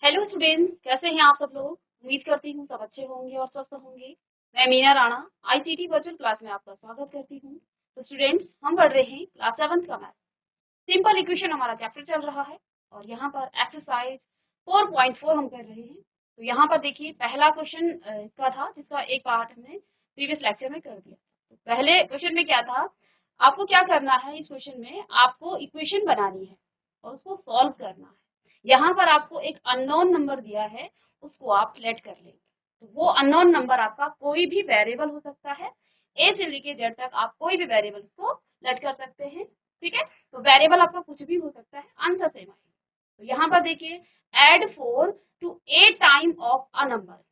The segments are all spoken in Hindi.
हेलो स्टूडेंट्स, कैसे हैं आप सब लोग। उम्मीद करती हूँ सब अच्छे होंगे और स्वस्थ होंगे। मैं Meena Rana ICT virtual class में आपका स्वागत करती हूँ। तो स्टूडेंट्स, हम पढ़ रहे हैं क्लास 7th का मैथ। सिंपल इक्वेशन हमारा चैप्टर चल रहा है और यहाँ पर एक्सरसाइज 4.4 हम कर रहे हैं। तो यहाँ पर देखिए, पहला क्वेश्चन इसका था जिसका एक पार्ट हमने प्रीवियस लेक्चर में कर दिया। तो पहले क्वेश्चन में क्या था, आपको क्या करना है, इस क्वेश्चन में आपको इक्वेशन बनानी है और उसको सॉल्व करना है। यहाँ पर आपको एक अननोन नंबर दिया है, उसको आप लेट कर लेंगे। तो वो अननोन नंबर आपका कोई भी वेरिएबल हो सकता है। ए से लेके जेड तक आप कोई भी वेरिएबल को लेट कर सकते हैं। ठीक है, तो वेरिएबल आपका कुछ भी हो सकता है, आंसर सेम है। तो यहाँ पर देखिए, add 4 to a time of a number.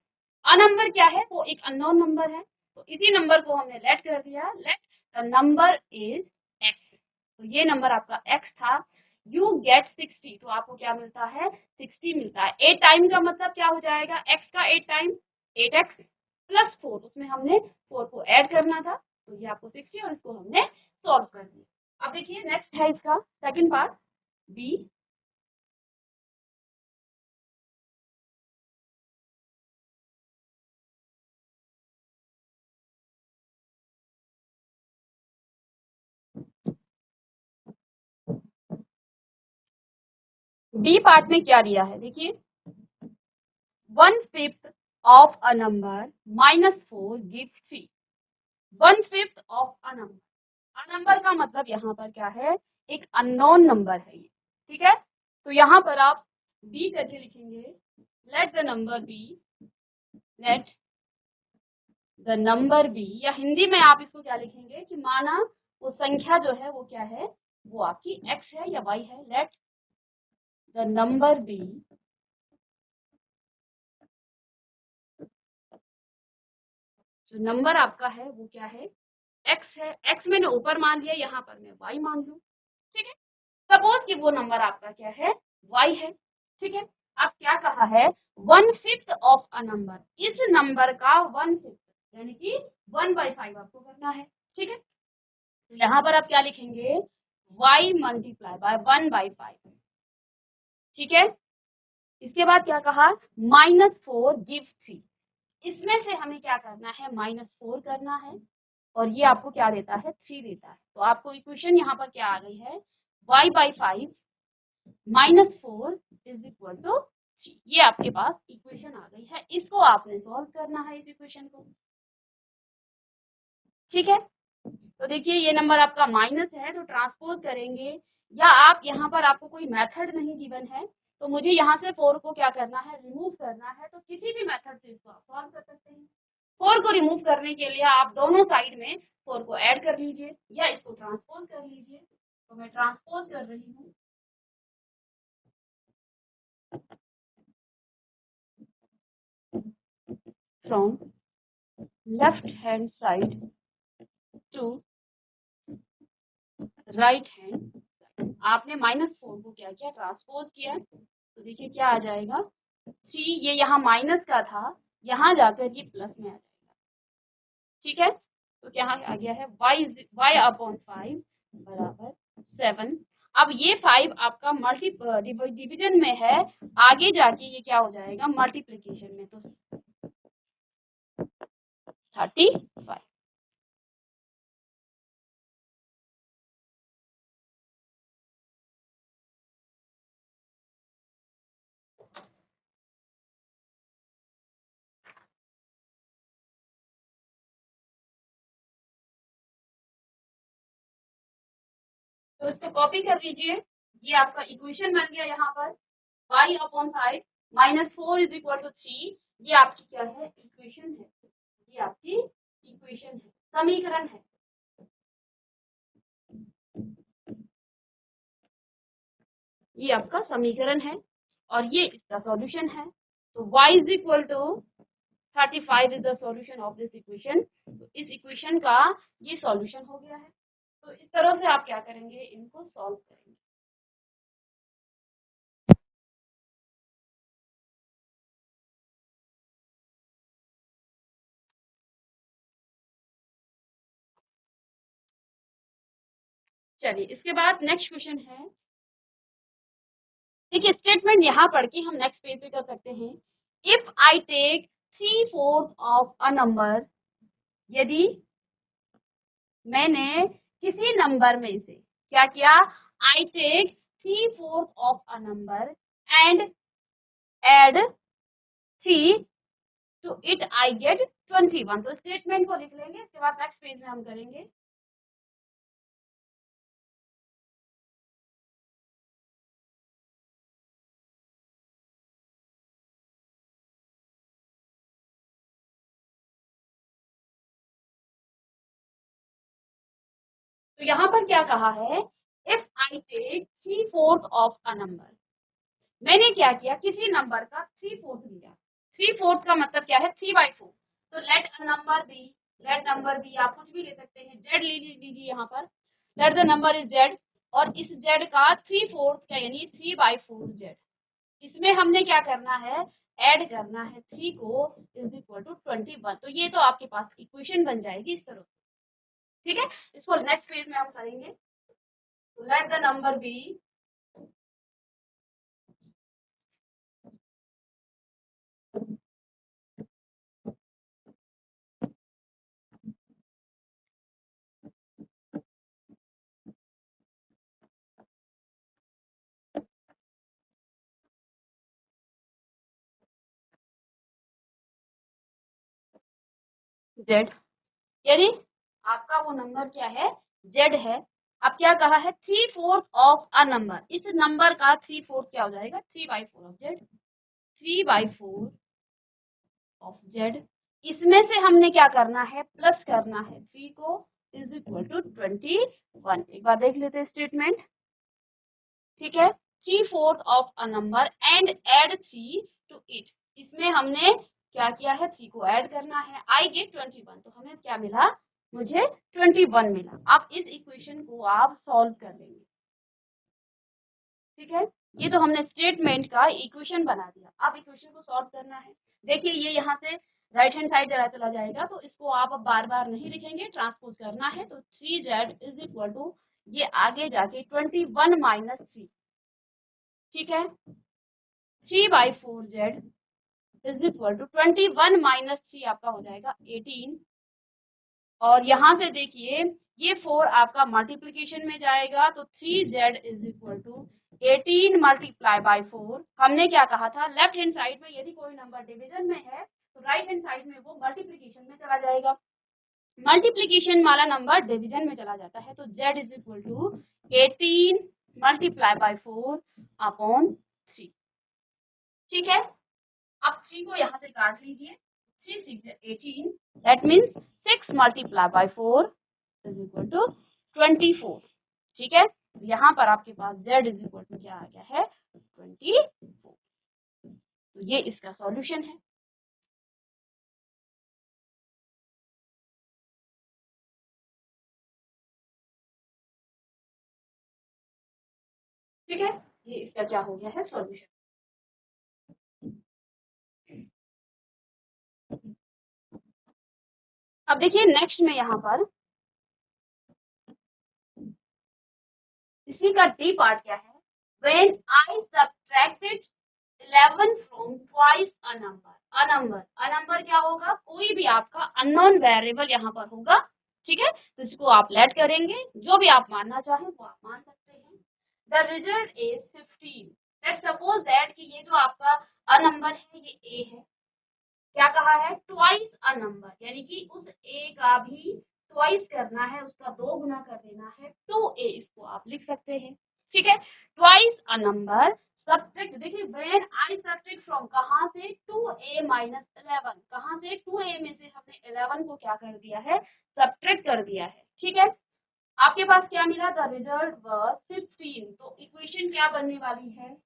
A number क्या है, वो एक अननोन नंबर है। तो इसी नंबर को हमने लेट कर दिया, late the number is x. तो ये नंबर आपका एक्स था। यू गेट 60, तो आपको क्या मिलता है, 60 मिलता है। 8 टाइम का मतलब क्या हो जाएगा, एक्स का 8 टाइम 8x प्लस 4, उसमें हमने 4 को ऐड करना था। तो ये आपको 60 और इसको हमने सॉल्व कर दिया। अब देखिए, नेक्स्ट है इसका second part b. B part में क्या दिया है, देखिए, 1/5 of a number -4 give 3। 1/5 of a number, a number का मतलब यहाँ पर क्या है, एक अननोन नंबर है ये। ठीक है, तो यहाँ पर आप बी करके लिखेंगे, let the number b, let the number b, या हिंदी में आप इसको क्या लिखेंगे कि माना वो संख्या जो है वो क्या है, वो आपकी एक्स है या वाई है। लेट द नंबर बी, जो नंबर आपका है वो क्या है, एक्स है। एक्स मैंने ऊपर मान लिया, यहाँ पर मैं वाई मान लूँ। ठीक है, सपोज कि वो नंबर आपका क्या है, वाई है। ठीक है, अब क्या कहा है, 1/5 ऑफ अ नंबर, इस नंबर का 1/5 यानी कि 1/5 आपको करना है। ठीक है, तो यहाँ पर आप क्या लिखेंगे, y मल्टीप्लाई बाय 1/5। ठीक है, इसके बाद क्या कहा, -4 गिव 3। इसमें से हमें क्या करना है, -4 करना है और ये आपको क्या देता है, 3 देता है। तो आपको इक्वेशन यहाँ पर क्या आ गई है, y/5 -4 इज इक्वल टू 3। ये आपके पास इक्वेशन आ गई है, इसको आपने सॉल्व करना है, इस इक्वेशन को। ठीक है, तो देखिए, ये नंबर आपका माइनस है तो ट्रांसपोज करेंगे, या आप यहाँ पर आपको कोई मेथड नहीं गिवन है तो मुझे यहाँ से 4 को क्या करना है, रिमूव करना है। तो किसी भी मेथड से इसको आप सॉल्व कर सकते हैं। 4 को रिमूव करने के लिए आप दोनों साइड में 4 को ऐड कर लीजिए या इसको ट्रांसपोज कर लीजिए। तो मैं ट्रांसपोज कर रही हूँ, from left hand side to right hand. आपने -4 को क्या किया, ट्रांसपोज किया। तो देखिए क्या आ जाएगा, 3, ये यहाँ माइनस का था, यहाँ जाकर ये प्लस में आ जाएगा। ठीक है, तो क्या आ गया है, y/5 बराबर 7। अब ये 5 आपका डिवीजन में है, आगे जाके ये क्या हो जाएगा, मल्टीप्लीकेशन में। तो 35। तो इसको कॉपी कर लीजिए, ये आपका इक्वेशन बन गया यहाँ पर, y/5 -4 इज इक्वल टू 3। ये आपकी क्या है, इक्वेशन है। ये आपकी इक्वेशन है, समीकरण है। ये आपका समीकरण है और ये इसका सॉल्यूशन है। तो y is equal to 35 is the solution of this equation. तो इस इक्वेशन का ये सॉल्यूशन हो गया है। तो इस तरह से आप क्या करेंगे, इनको सॉल्व करेंगे। चलिए, इसके बाद नेक्स्ट क्वेश्चन है ठीक है, स्टेटमेंट यहाँ पढ़ के हम नेक्स्ट पेज पे कर सकते हैं। If I take 3/4 of a number, यदि मैंने किसी नंबर में से क्या किया, I take 3/4 of a number and add 3 to it I get 21। तो स्टेटमेंट को लिख लेंगे, इसके बाद नेक्स्ट पेज में हम करेंगे। तो यहाँ पर क्या कहा है, if I take 3/4 of a number, मैंने क्या किया, किसी नंबर का 3/4 लिया। 3/4 का मतलब क्या है, 3/4। तो let a number b, let number b आप कुछ भी ले सकते हैं, जेड ले लीजिए यहाँ पर, late the number is Z, और इस जेड का 3/4 का यानी 3/4 जेड, इसमें हमने क्या करना है, ऐड करना है 3 को इज इक्वल टू 21। तो ये तो आपके पास इक्वेशन बन जाएगी इस तरह। ठीक है, इसको नेक्स्ट पेज में हम करेंगे। Let the number be z, यानी आपका वो नंबर क्या है, जेड है। अब क्या कहा है, 3/4 ऑफ अ नंबर, इस नंबर का 3/4 क्या हो जाएगा, 3/4 ऑफ जेड, 3/4 ऑफ जेड। इसमें से हमने क्या करना है, प्लस करना है 3 को इज इक्वल टू 21। एक बार देख लेते हैं स्टेटमेंट। ठीक है, 3/4 of a number and add 3 to it, इसमें हमने क्या किया है, 3 को ऐड करना है, आई गेट 21। तो हमें क्या मिला, मुझे 21 मिला। अब इस इक्वेशन को आप सॉल्व कर लेंगे। ठीक है, ये तो हमने स्टेटमेंट का इक्वेशन बना दिया। अब इक्वेशन को सॉल्व करना है। देखिए ये यहाँ से राइट हैंड साइड चला जाएगा, तो इसको आप अब बार बार नहीं लिखेंगे, ट्रांसपोज करना है। तो 3z इज इक्वल टू, ये आगे जाके 21 माइनस 3, ठीक है, 3/4z is equal to 21 minus 3 आपका हो जाएगा 18। और यहाँ से देखिए ये 4 आपका मल्टीप्लीकेशन में जाएगा, तो 3z is equal to 18 multiply by 4। हमने क्या कहा था, लेफ्ट हैंड साइड में यदि कोई नंबर डिवीजन में है तो राइट हैंड साइड में वो मल्टीप्लीकेशन में चला जाएगा। मल्टीप्लीकेशन वाला नंबर डिवीजन में चला जाता है, तो z is equal to 18 multiply by 4 upon 3। ठीक है, अब 3 को यहाँ से काट लीजिए, 3 6 18, that means 6 multiply by 4 is equal to 24। ठीक है, यहाँ पर आपके पास z इज इक्वल टू क्या आ गया है, 24। तो ये इसका सॉल्यूशन है। ठीक है, ये इसका क्या हो गया है, सॉल्यूशन। अब देखिए नेक्स्ट में यहाँ पर इसी का डी पार्ट क्या है, when I subtracted 11 from twice a number. A number क्या होगा, कोई भी आपका अननोन वेरिएबल यहाँ पर होगा। ठीक है, तो इसको आप लेट करेंगे, जो भी आप मानना चाहें वो आप मान सकते हैं। The result is 15। Let's suppose that कि ये जो आपका अ नंबर है ये ए है, क्या कहा है, ट्वाइस अ नंबर, यानी कि उस ए का भी ट्वाइस करना है, उसका 2 गुना कर देना है, 2a, इसको आप लिख सकते हैं। ठीक है, ट्वाइस अ नंबर सब्ट्रैक्ट, देखिए व्हेन आई सब्ट्रैक्ट फ्रॉम, कहाँ से, 2a माइनस 11, कहाँ से, 2a में से हमने 11 को क्या कर दिया है, सब्ट्रैक्ट कर दिया है। ठीक है, आपके पास क्या मिला, द रिजल्ट वाज 15। तो इक्वेशन क्या बनने वाली है,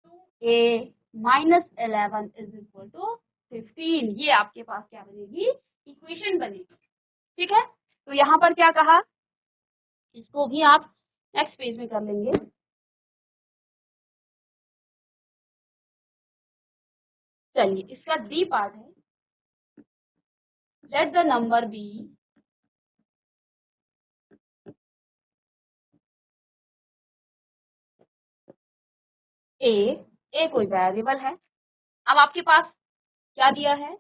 2a minus 11 is equal to 15। ये आपके पास क्या बनेगी, इक्वेशन बनेगी। ठीक है, तो यहाँ पर क्या कहा, इसको भी आप नेक्स्ट पेज में कर लेंगे। चलिए इसका डी पार्ट है, लेट द नंबर बी ए कोई वेरिएबल है। अब आपके पास क्या दिया है,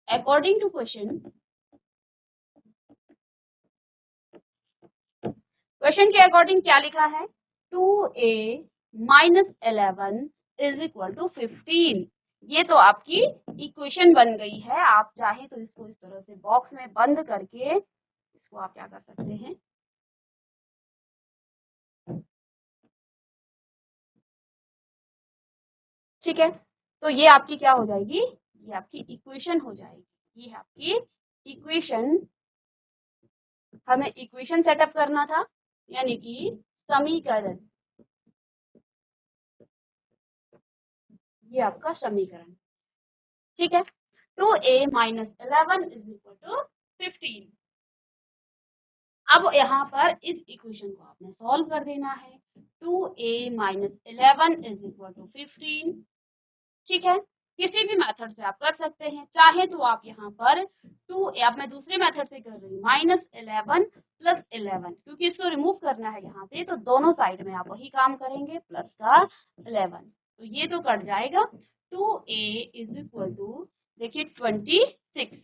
अकॉर्डिंग टू क्वेश्चन के अकॉर्डिंग क्या लिखा है, 2a minus 11 is equal to 15। ये तो आपकी इक्वेशन बन गई है। आप चाहे तो इसको इस तरह से बॉक्स में बंद करके इसको आप क्या कर सकते हैं, ठीक है। तो ये आपकी क्या हो जाएगी, ये आपकी इक्वेशन हो जाएगी। ये आपकी इक्वेशन, हमें इक्वेशन सेटअप करना था, यानी कि समीकरण। ये आपका समीकरण, ठीक है। 2a minus 11 is equal to 15। अब यहाँ पर इस इक्वेशन को आपने सॉल्व कर देना है। 2a minus 11 is equal to 15, ठीक है। किसी भी मेथड से आप कर सकते हैं। चाहे तो आप यहाँ पर 2, अब मैं दूसरे मेथड से कर रही हूँ, माइनस 11 प्लस 11, क्योंकि इसको रिमूव करना है यहाँ से, तो दोनों साइड में आप वही काम करेंगे, प्लस का 11, तो ये तो कट जाएगा। 2a इज इक्वल टू, देखिए 26।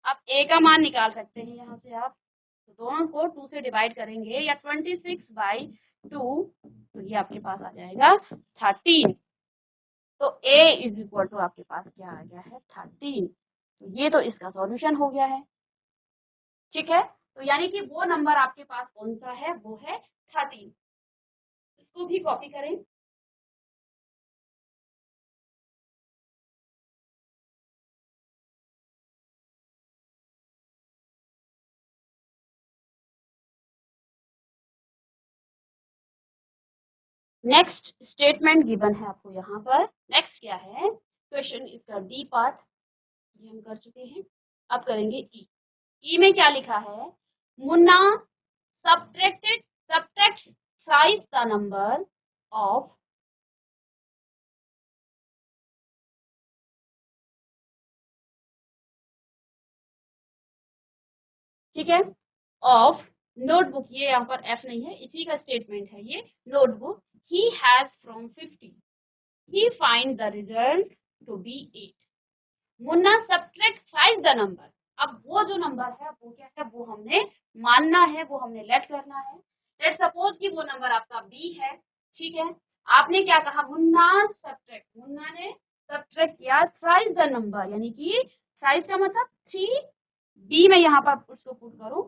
आप a का मान निकाल सकते हैं यहाँ से आप, तो दोनों को 2 से डिवाइड करेंगे, या 26/2, तो ये आपके पास आ जाएगा 13। तो a इज इक्वल टू आपके पास क्या आ गया है, 13। तो ये तो इसका सॉल्यूशन हो गया है, ठीक है। तो यानी कि वो नंबर आपके पास कौन सा है, वो है 13। इसको भी कॉपी करें। नेक्स्ट स्टेटमेंट गिवन है आपको यहाँ पर। नेक्स्ट क्या है क्वेश्चन, इसका डी पार्ट ये हम कर चुके हैं। अब करेंगे ई। ई में क्या लिखा है, Munna subtracts thrice the number of, ठीक है, ऑफ नोटबुक। ये यहाँ पर एफ नहीं है, इसी का स्टेटमेंट है ये, notebook he has from 50, he find the result to be 8। Munna subtract thrice the number. अब वो जो नंबर है वो क्या है, वो हमने मानना है, वो हमने लेट करना है। लेट सपोज कि वो नंबर आपका बी है, ठीक है। आपने क्या कहा, मुन्ना सब्ट्रैक्ट, मुन्ना ने सब्ट्रैक्ट किया थ्राइस द नंबर, यानी कि थ्राइस का मतलब 3, बी में यहाँ पर उसको पुट करूं,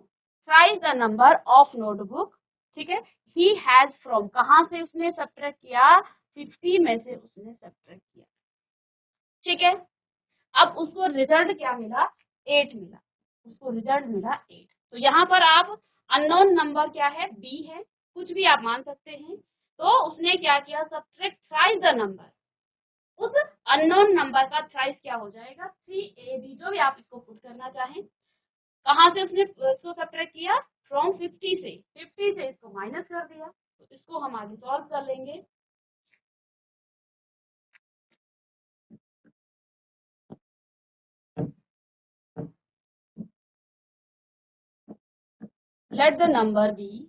thrice the number of notebook, ठीक है। ही हैज फ्रॉम, कहाँ से उसने सब्ट्रैक्ट किया, 50 में से उसने सब्ट्रैक्ट किया, ठीक है। अब उसको रिजल्ट क्या मिला, 8 मिला, उसको रिजल्ट मिला 8। तो यहाँ पर आप अननोन नंबर क्या है, बी है, कुछ भी आप मान सकते हैं। तो उसने क्या किया, सब्ट्रैक्ट थ्राइस द नंबर, उस अननोन नंबर का थ्राइस क्या हो जाएगा, 3ab, जो भी आप इसको पुट करना चाहें। कहाँ से उसने इसको सब्ट्रैक्ट किया, फ्रॉम 50 से, 50 से इसको माइनस कर दिया। तो इसको हम आगे सॉल्व कर लेंगे। Let the number be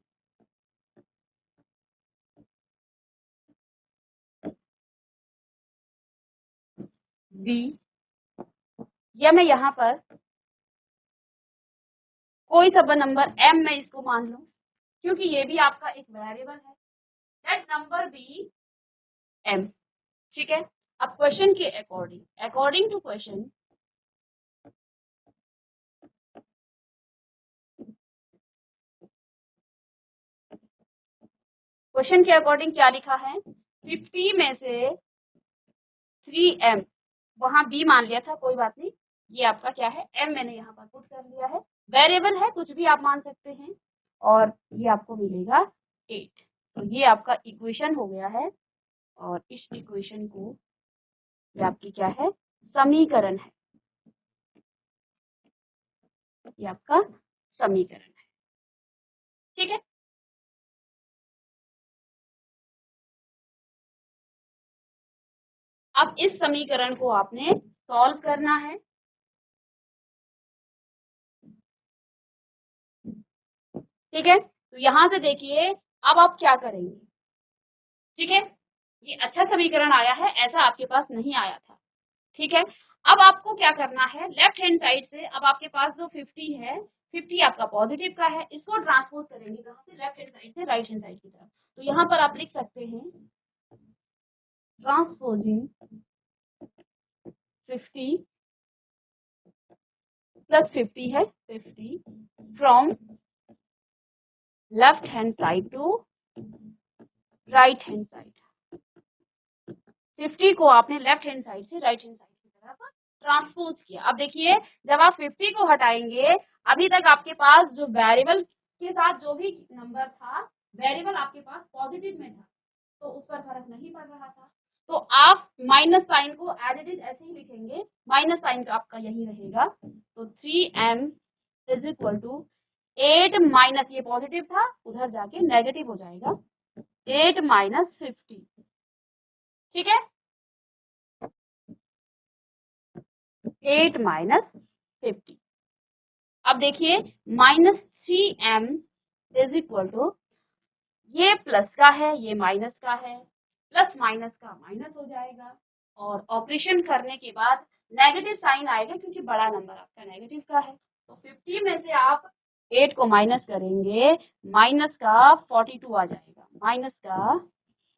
b, या मैं यहाँ पर कोई सा नंबर m में इसको मान लूं, क्योंकि ये भी आपका एक वेरिएबल है। लेट नंबर बी m, ठीक है। अब क्वेश्चन के according, according to question, question के अकॉर्डिंग क्या लिखा है, 50 में से 3m, वहां b मान लिया था, कोई बात नहीं, ये आपका क्या है, m मैंने यहाँ पर पुट कर लिया है। वेरिएबल है, कुछ भी आप मान सकते हैं, और ये आपको मिलेगा 8। तो ये आपका इक्वेशन हो गया है, और इस इक्वेशन को, ये आपकी क्या है, समीकरण है, ये आपका समीकरण है, ठीक है। अब इस समीकरण को आपने सॉल्व करना है, ठीक है। तो यहां से देखिए, अब आप क्या करेंगे, ठीक है, ये अच्छा समीकरण आया है, ऐसा आपके पास नहीं आया था। ठीक है, अब आपको क्या करना है, लेफ्ट हैंड साइड से अब आपके पास जो 50 है, 50 आपका पॉजिटिव का है, इसको ट्रांसपोज करेंगे कहाँ से, लेफ्ट हैंड साइड से राइट हैंड साइड की तरफ। तो यहाँ पर आप लिख सकते हैं ट्रांसपोजिंग 50 प्लस 50 है 50 from left hand side to right hand side. 50 को आपने लेफ्ट हैंड साइड से राइट हैंड साइड की तरफ ट्रांसपोज किया। अब देखिए, जब आप 50 को हटाएंगे, अभी तक आपके पास जो वेरिएबल के साथ जो भी नंबर था, वेरिएबल आपके पास पॉजिटिव में था, तो उस पर फर्क नहीं पड़ रहा था। तो आप माइनस साइन को एज इट इज ऐसे ही लिखेंगे, माइनस साइन का आपका यही रहेगा। तो 3m is equal to 8 minus, ये पॉजिटिव था उधर जाके नेगेटिव हो जाएगा, 8 माइनस 50। ठीक है, 8 माइनस 50। अब देखिए -3m इज इक्वल टू, ये प्लस का है ये माइनस का है, प्लस माइनस का माइनस हो जाएगा, और ऑपरेशन करने के बाद नेगेटिव साइन आएगा क्योंकि बड़ा नंबर आपका नेगेटिव का है। तो 50 में से आप 8 को माइनस करेंगे, माइनस का 42 आ जाएगा, माइनस का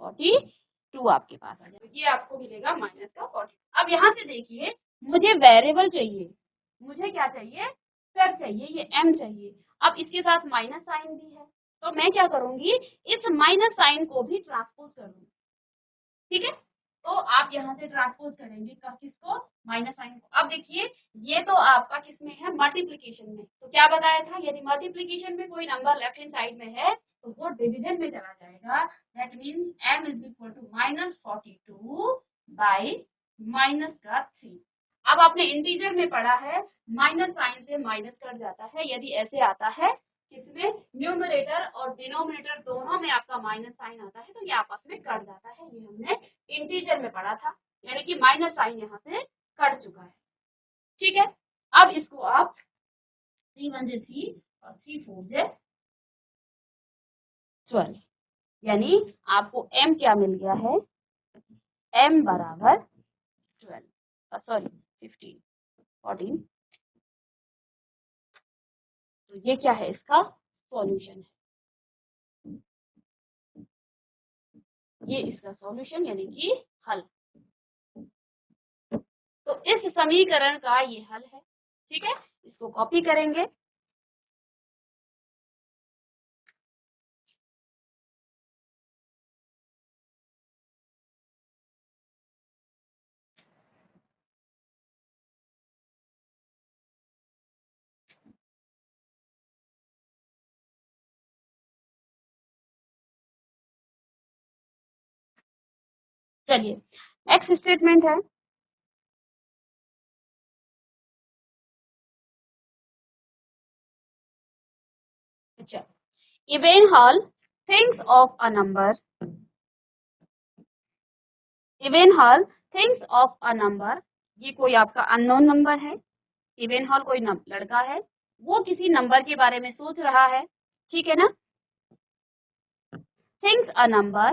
42 आपके पास आ जाएगा, ये आपको मिलेगा माइनस का 42। अब यहाँ से देखिए, मुझे वेरिएबल चाहिए, मुझे क्या चाहिए, चर चाहिए, ये m चाहिए। अब इसके साथ माइनस साइन भी है, तो मैं क्या करूंगी, इस माइनस साइन को भी ट्रांसपोज कर दूंगी। ठीक है, तो आप यहाँ से ट्रांसपोज करेंगे किसको, माइनस साइन को। अब देखिए, ये तो आपका किसमें है, मल्टीप्लीकेशन में। तो क्या बताया था, यदि मल्टीप्लीकेशन में कोई नंबर लेफ्ट हैंड साइड में है तो वो डिवीजन में चला जाएगा। That means m is equal to -42 by minus का 3। अब आपने इंटीजर में पढ़ा है, माइनस साइन से माइनस कट जाता है, यदि ऐसे आता है किसमें, न्यूमरेटर और डिनोमिनेटर दोनों में आपका माइनस साइन आता है, तो ये आपस में कट जाता है। ये हमने इंटीजर में पढ़ा था, यानी कि माइनस साइन यहाँ से कट चुका है। ठीक है, अब इसको आप 3 1 जे 3 और 3 4 जे 12, यानी आपको m क्या मिल गया है, m बराबर 12, सॉरी 15 14। तो ये क्या है, इसका सॉल्यूशन है, ये इसका सॉल्यूशन यानी कि हल। तो इस समीकरण का ये हल है। ठीक है, इसको कॉपी करेंगे, चलिए नेक्स्ट स्टेटमेंट है, अच्छा, Evenhall thinks of a number, Evenhall thinks of a number, ये कोई आपका अननोन नंबर है, Evenhall कोई लड़का है, वो किसी नंबर के बारे में सोच रहा है। ठीक है ना, thinks a number,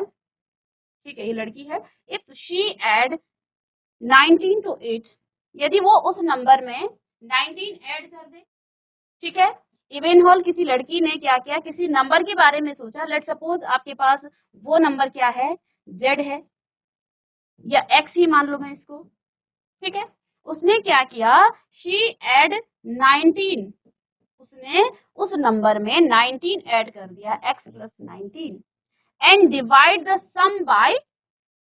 ठीक है, ये लड़की है। If she add 19 to it, यदि वो उस नंबर में 19 ऐड कर दे। ठीक है, इवेनहॉल किसी लड़की ने क्या किया, किसी नंबर के बारे में सोचा। लेट सपोज आपके पास वो नंबर क्या है, जेड है या एक्स ही मान लो मैं इसको। ठीक है, उसने क्या किया, शी एड 19, उसने उस नंबर में 19 ऐड कर दिया, x plus 19, and divide the sum by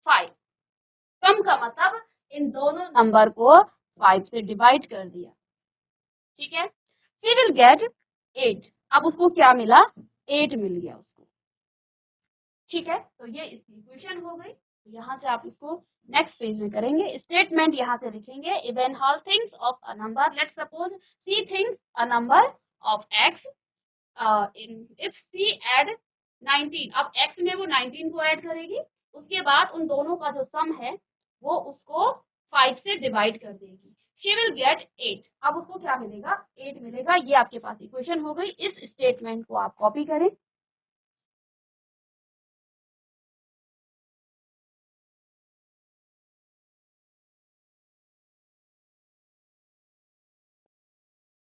5। Sum का मतलब इन दोनों नंबर को 5 से डिवाइड कर दिया। ठीक है, शी विल गेट 8। अब उसको क्या मिला, 8 मिल गया उसको। ठीक है, तो ये इसकी इक्वेशन हो गई। यहाँ से आप इसको नेक्स्ट पेज में करेंगे, स्टेटमेंट यहाँ से लिखेंगे, Evan Hall thinks of a number, let's suppose C thinks a number of x, if C add 19, अब x में वो 19 को ऐड करेगी, उसके बाद उन दोनों का जो सम है वो उसको 5 से डिवाइड कर देगी, शी विल गेट 8। अब उसको क्या मिलेगा, 8 मिलेगा। ये आपके पास इक्वेशन हो गई। इस स्टेटमेंट को आप कॉपी करें,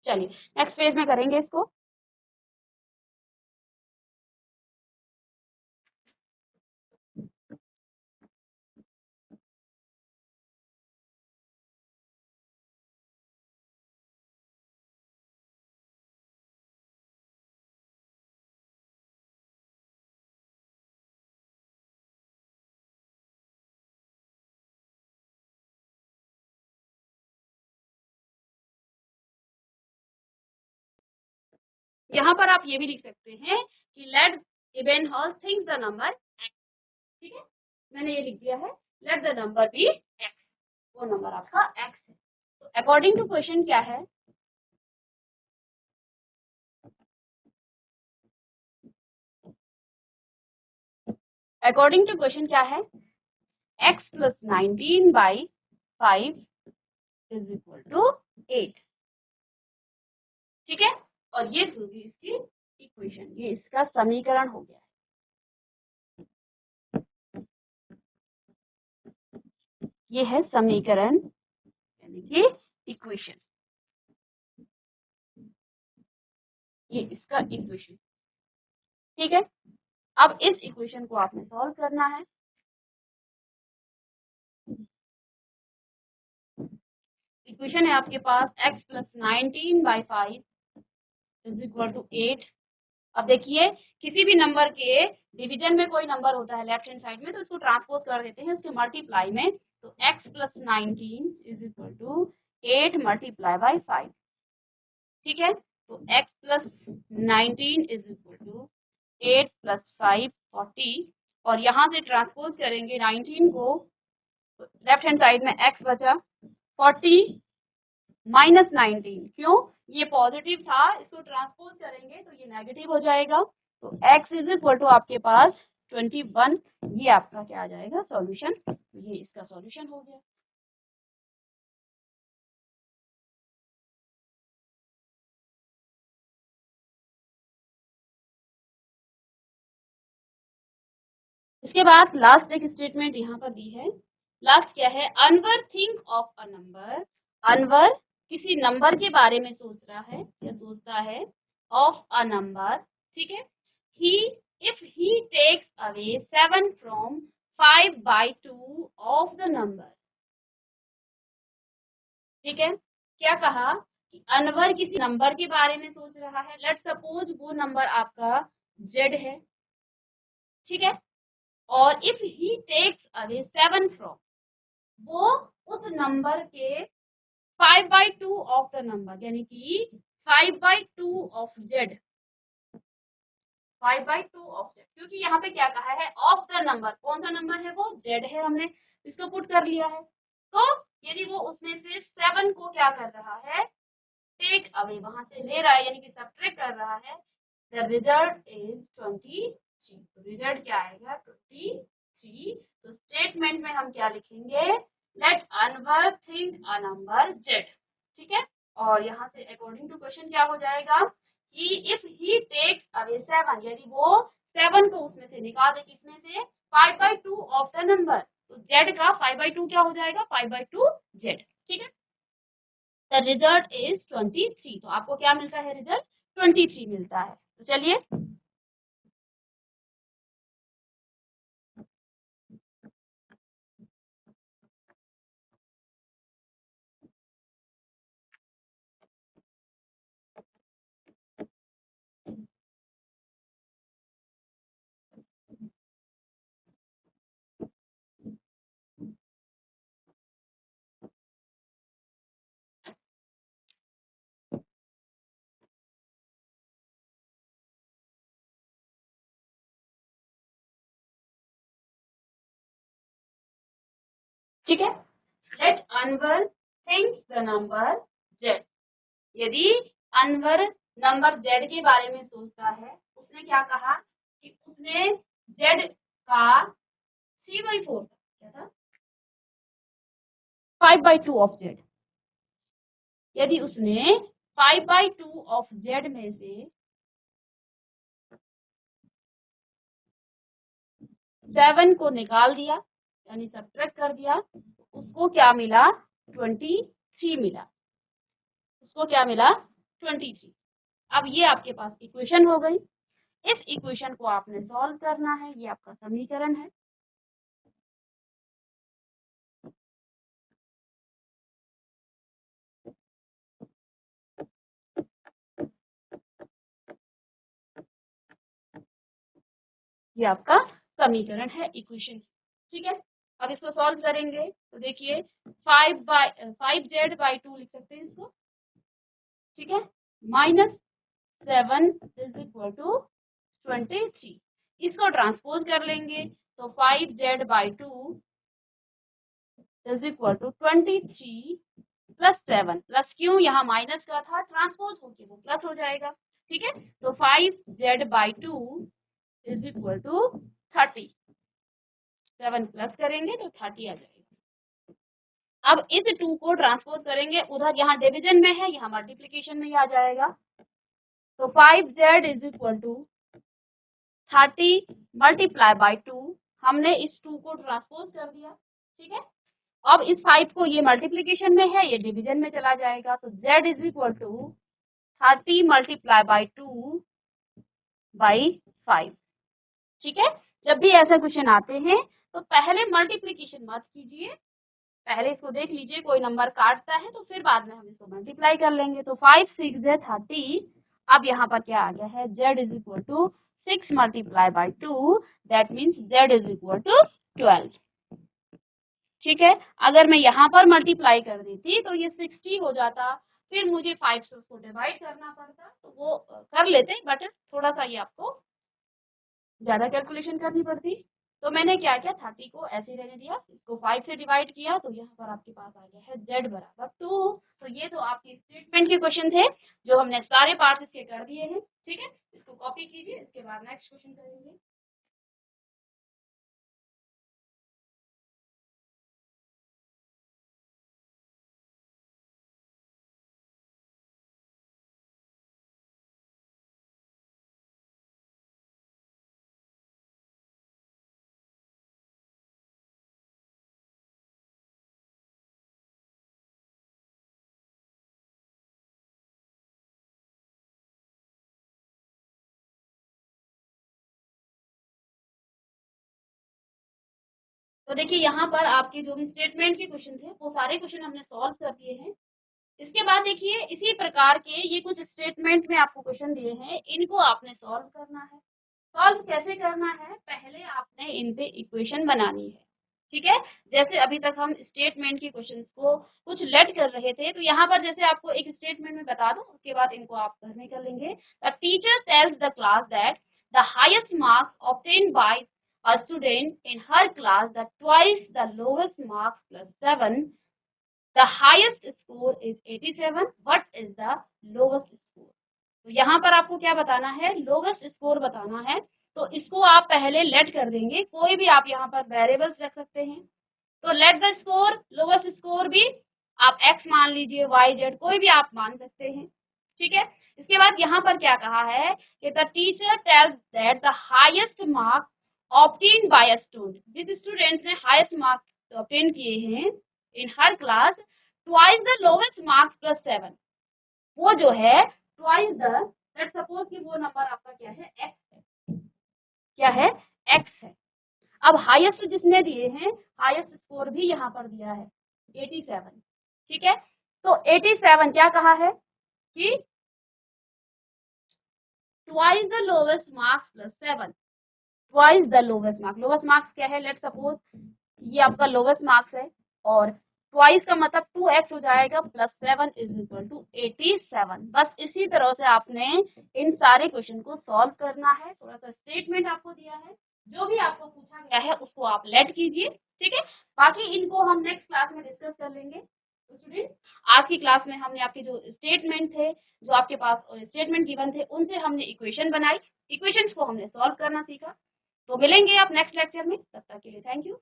चलिए नेक्स्ट पेज में करेंगे इसको। यहाँ पर आप ये भी लिख सकते हैं कि let Ebenhaus think the number x, ठीक है, मैंने ये लिख दिया है let the number be x, वो नंबर आपका x है। तो अकॉर्डिंग टू क्वेश्चन क्या है, अकॉर्डिंग टू क्वेश्चन क्या है, x plus 19/5 is equal to 8, ठीक है, और ये होगी इसकी इक्वेशन, ये इसका समीकरण हो गया। ये है समीकरण यानी कि इक्वेशन, ये इसका इक्वेशन, ठीक है। अब इस इक्वेशन को आपने सॉल्व करना है। इक्वेशन है आपके पास x plus 19/5 is equal to 8। अब देखिए किसी भी नंबर के डिवीजन में कोई नंबर होता है लेफ्ट हैंड साइड में, तो इसको ट्रांसपोज कर देते हैं उसके मल्टीप्लाई में, तो x plus 19 is equal to 8 multiply by 5, ठीक है। तो x plus 19 is equal to 8 plus 5 40, और यहाँ से ट्रांसपोज करेंगे 19 को, लेफ्ट हैंड साइड में x बचा, 40 माइनस 19, क्यों, ये पॉजिटिव था, इसको ट्रांसपोज करेंगे तो ये नेगेटिव हो जाएगा। तो x इज इक्वल टू आपके पास 21, ये आपका क्या आ जाएगा सॉल्यूशन, तो ये इसका सॉल्यूशन हो गया। इसके बाद लास्ट एक स्टेटमेंट यहाँ पर दी है, लास्ट क्या है, Anwar think of a number, Anwar किसी नंबर के बारे में सोच रहा है या सोचता है, ऑफ अ नंबर, ठीक है, he if he takes away 7 from 5/2 of the number, ठीक है, क्या कहा कि अनवर किसी नंबर के बारे में सोच रहा है, लेट सपोज वो नंबर आपका z है, ठीक है, और if he takes away 7 from, वो उस नंबर के 5/2 ऑफ द नंबर, यानी कि 5/2 ऑफ z, 5/2 ऑफ z, क्योंकि यहाँ पे क्या कहा है ऑफ द नंबर, कौन सा नंबर है वो z है, हमने इसको पुट कर लिया है। तो यदि वो उसमें से 7 को क्या कर रहा है, टेक अवे, वहां से ले रहा है यानी कि सब्ट्रैक्ट कर रहा है, द रिजल्ट इज 23, तो रिजल्ट क्या आएगा 23। तो स्टेटमेंट में हम क्या लिखेंगे, let Anwar think a number z, ठीक है, और यहाँ से अकॉर्डिंग टू क्वेश्चन क्या हो जाएगा कि इफ ही टेक्स अवे 7, यदि वो 7 को उसमें से निकाल दे, किसमें से 5/2 ऑफ द नंबर, तो z का 5/2 क्या हो जाएगा 5/2 z, ठीक है, द रिजल्ट इज 23, तो आपको क्या मिलता है रिजल्ट 23 मिलता है। तो चलिए ठीक है, let Anwar think the number z, यदि अनवर नंबर z के बारे में सोचता है, उसने क्या कहा कि उसने z का 3/4 क्या था 5/2 ऑफ z, यदि उसने 5/2 ऑफ z में से 7 को निकाल दिया यानी सब्ट्रैक्ट कर दिया, उसको क्या मिला 23 मिला, उसको क्या मिला 23। अब ये आपके पास इक्वेशन हो गई। इस इक्वेशन को आपने सॉल्व करना है, ये आपका समीकरण है। ये आपका समीकरण है, इक्वेशन। ठीक है, अब इसको सॉल्व करेंगे तो देखिए 5z/2 लिख सकते हैं इसको। ठीक है, -7 इज इक्वल टू 23। इसको ट्रांसपोज कर लेंगे तो 5z/2 is equal to 23 plus 7। Plus क्यों, यहाँ माइनस का था, ट्रांसपोज होके वो प्लस हो जाएगा। ठीक है, तो 5z/2 is equal to 30। 7 plus करेंगे तो 30 आ जाएगा। अब इस 2 को ट्रांसपोज करेंगे उधर, यहाँ डिवीजन में है, यहाँ मल्टीप्लीकेशन में ही आ जाएगा। तो 5z is equal to 30 multiply by 2। हमने इस 2 को ट्रांसपोज कर दिया। ठीक है, अब इस 5 को, ये मल्टीप्लीकेशन में है, ये डिवीजन में चला जाएगा। तो z is equal to 30 multiply by 2 by 5। ठीक है, जब भी ऐसा क्वेश्चन आते हैं तो पहले मल्टीप्लीकेशन मत कीजिए, पहले इसको देख लीजिए कोई नंबर काटता है तो फिर बाद में हम इसको मल्टीप्लाई कर लेंगे। तो 5 6 है 30। अब यहाँ पर क्या आ गया है, z is equal to 6 multiply by 2, that means z is equal to 12। ठीक है, अगर मैं यहाँ पर मल्टीप्लाई कर देती तो ये 60 हो जाता, फिर मुझे 5 से उसको डिवाइड करना पड़ता, तो वो कर लेते, बट थोड़ा सा ये आपको ज्यादा कैलकुलेशन करनी पड़ती। तो मैंने क्या किया, 30 को ऐसे ही रहने दिया, इसको 5 से डिवाइड किया, तो यहाँ पर आपके पास आ गया है z बराबर 2। तो ये तो आपके स्टेटमेंट के क्वेश्चन थे जो हमने सारे पार्ट इसके कर दिए हैं। ठीक है, इसको कॉपी कीजिए, इसके बाद नेक्स्ट क्वेश्चन करेंगे। तो देखिए यहाँ पर आपके जो भी स्टेटमेंट के क्वेश्चन थे वो सारे क्वेश्चन हमने सॉल्व कर दिए हैं। इसके बाद देखिए इसी प्रकार के ये कुछ स्टेटमेंट में आपको क्वेश्चन दिए हैं, इनको आपने सॉल्व करना है। सॉल्व कैसे करना है, पहले आपने इन पे इक्वेशन बनानी है। ठीक है, जैसे अभी तक हम स्टेटमेंट के क्वेश्चंस को कुछ लेट कर रहे थे, तो यहाँ पर जैसे आपको एक स्टेटमेंट में बता दूं, उसके बाद इनको आप करने कर लेंगे। The teacher tells the class that the highest marks obtained bye a student in her class that twice the lowest marks plus 7, the highest score is 87, what is the lowest score? तो यहाँ पर आपको क्या बताना है, लोवेस्ट स्कोर बताना है। तो इसको आप पहले लेट कर देंगे, कोई भी आप यहाँ पर वेरिएबल्स रख सकते हैं। तो let the score, lowest score भी आप x मान लीजिए, y z कोई भी आप मान सकते हैं। ठीक है, इसके बाद यहाँ पर क्या कहा है कि the teacher tells that the highest marks obtained by a student, जिस स्टूडेंट ने हाईएस्ट मार्क्स ऑब्टेन किए हैं in her class, twice the lowest marks plus 7, वो जो है ट्वाइस द, लेट्स सपोज कि वो नंबर आपका क्या है, x है। क्या है, x है। अब हाईएस्ट जिसने दिए हैं, हाईएस्ट स्कोर भी यहाँ पर दिया है 87। ठीक है, तो 87 क्या कहा है कि twice the lowest marks plus 7, twice the lowest marks. Lowest marks क्या है, लेट्स सपोज ये आपका लोवेस्ट मार्क्स है, और ट्वाइस का मतलब 2x हो जाएगा, प्लस 7 इज इक्वल टू 87। बस इसी तरह से आपने इन सारे क्वेश्चन को सॉल्व करना है। थोड़ा सा स्टेटमेंट आपको दिया है, जो भी आपको पूछा गया है उसको आप लेट कीजिए। ठीक है, बाकी इनको हम नेक्स्ट क्लास में डिस्कस कर लेंगे। तो स्टूडेंट, आज की क्लास में हमने आपके जो स्टेटमेंट थे, जो आपके पास स्टेटमेंट गिवन थे, उनसे हमने इक्वेशन बनाई, इक्वेशंस को हमने सॉल्व करना सीखा। तो मिलेंगे आप नेक्स्ट लेक्चर में, तब तक के लिए थैंक यू।